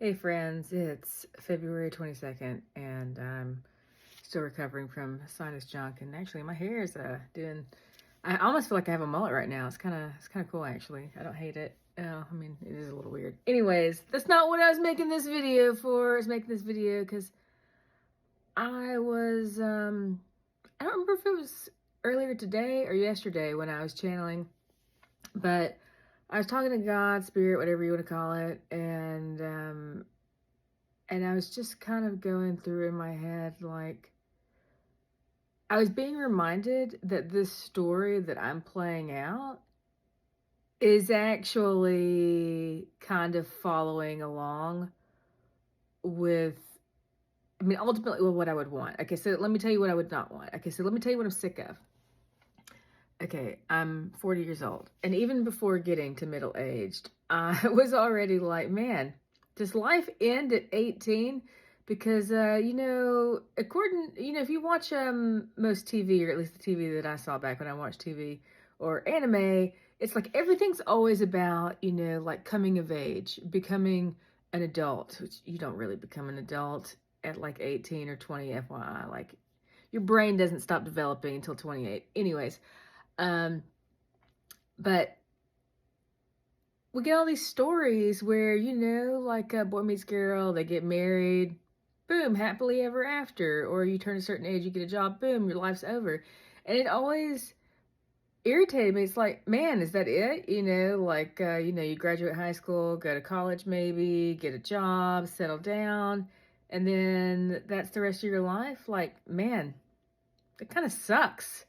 Hey friends, it's February 22nd and I'm still recovering from sinus junk, and actually my hair is doing I almost feel like I have a mullet right now. It's kind of cool actually. I don't hate it. I mean, it is a little weird. Anyways, that's not what I was making this video for. I was making this video cuz I don't remember if it was earlier today or yesterday when I was channeling, but I was talking to God, spirit, whatever you want to call it, and I was just kind of going through in my head, like, I was being reminded that this story that I'm playing out is actually kind of following along with, I mean, ultimately, well, what I would want. Okay, so let me tell you what I would not want. Okay, so let me tell you what I'm sick of. Okay, I'm 40 years old. And even before getting to middle aged, I was already like, man, does life end at 18? Because, if you watch most TV, or at least the TV that I saw back when I watched TV or anime, it's like everything's always about, like coming of age, becoming an adult, which you don't really become an adult at like 18 or 20, FYI. Like, your brain doesn't stop developing until 28. Anyways, um, but we get all these stories where, like a boy meets girl, they get married, boom, happily ever after. Or you turn a certain age, you get a job, boom, your life's over. And it always irritated me. It's like, man, is that it? You graduate high school, go to college maybe, get a job, settle down, and then that's the rest of your life? Like, man, it kind of sucks.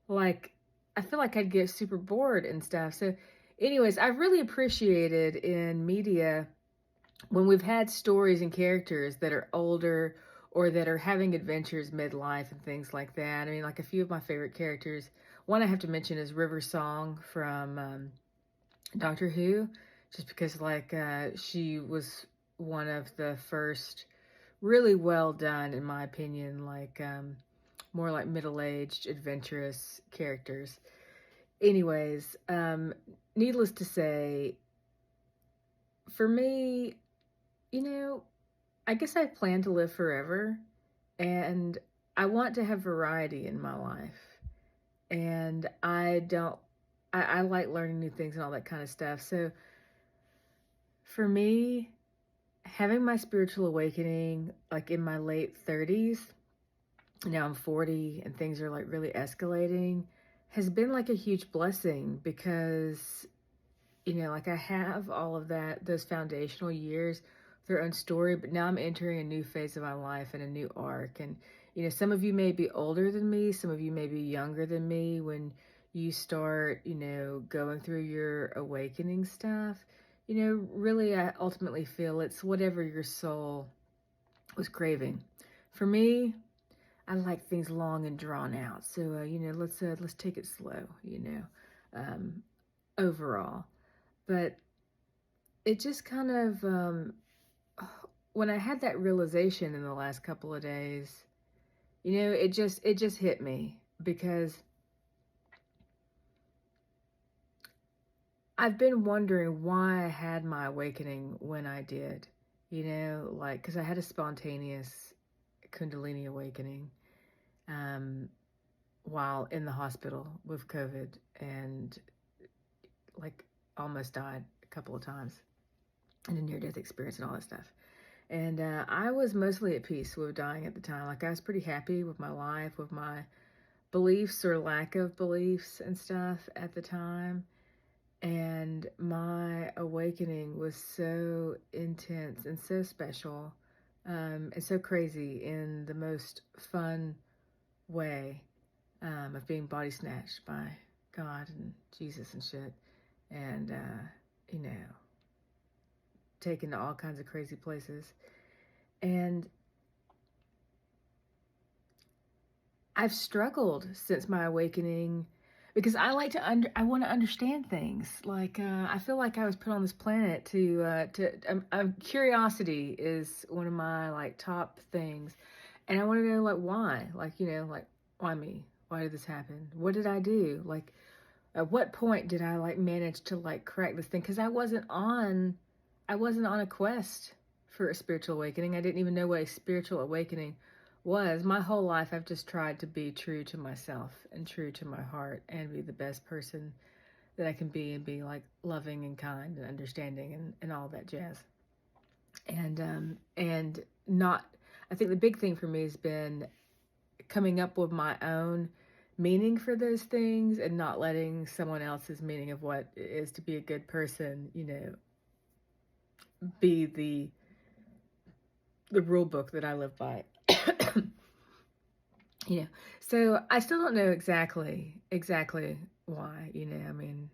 Like, I feel like I'd get super bored and stuff. So, anyways, I've really appreciated in media when we've had stories and characters that are older or that are having adventures midlife and things like that. I mean, like a few of my favorite characters. One I have to mention is River Song from Doctor Who, just because, like, she was one of the first really well done, in my opinion, like, more like middle-aged, adventurous characters. Anyways, needless to say, for me, you know, I guess I plan to live forever, and I want to have variety in my life. And I like learning new things and all that kind of stuff. So for me, having my spiritual awakening, like in my late 30s, now I'm 40 and things are like really escalating, has been like a huge blessing because, like I have all of that, those foundational years, their own story, but now I'm entering a new phase of my life and a new arc. And, some of you may be older than me, some of you may be younger than me when you start, going through your awakening stuff. Really, I ultimately feel it's whatever your soul was craving. For me, I like things long and drawn out. So, let's take it slow, um, overall. But it just kind of, when I had that realization in the last couple of days, it just hit me because I've been wondering why I had my awakening when I did, like, because I had a spontaneous Kundalini awakening, um, while in the hospital with COVID, and like almost died a couple of times, and a near-death experience and all that stuff. And I was mostly at peace with dying at the time. Like, I was pretty happy with my life, with my beliefs or lack of beliefs and stuff at the time. And my awakening was so intense and so special, and so crazy in the most fun way, of being body snatched by God and Jesus and shit. And, you know, taken to all kinds of crazy places. And I've struggled since my awakening because I like to I want to understand things. Like, I feel like I was put on this planet curiosity is one of my like top things. And I want to know, like, why, like, like, why me? Why did this happen? What did I do? Like, at what point did I like manage to like crack this thing? Cause I wasn't on a quest for a spiritual awakening. I didn't even know what a spiritual awakening was. My whole life, I've just tried to be true to myself and true to my heart and be the best person that I can be and be like loving and kind and understanding and all that jazz. And not, I think the big thing for me has been coming up with my own meaning for those things and not letting someone else's meaning of what it is to be a good person, be the rule book that I live by. So I still don't know exactly why, I mean,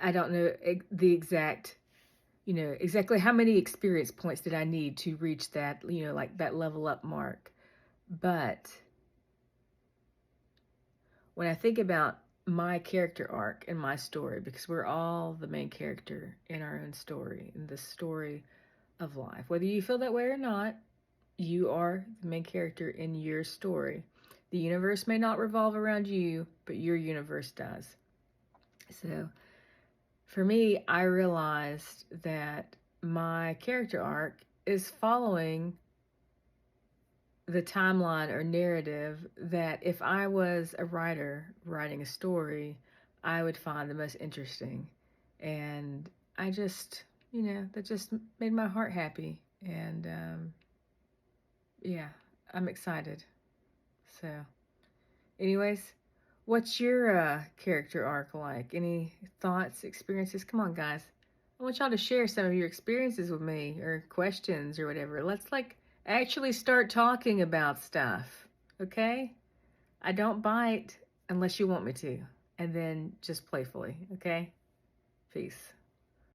I don't know the exact, exactly how many experience points did I need to reach that, like that level up mark. But when I think about my character arc in my story, because we're all the main character in our own story, in the story of life, whether you feel that way or not, you are the main character in your story. The universe may not revolve around you, but your universe does. So for me, I realized that my character arc is following the timeline or narrative that if I was a writer writing a story, I would find the most interesting. And I just, that just made my heart happy. And yeah, I'm excited. So, anyways, what's your character arc like? Any thoughts, experiences? Come on, guys. I want y'all to share some of your experiences with me or questions or whatever. Let's like actually start talking about stuff, okay? I don't bite unless you want me to, and then just playfully, okay? Peace.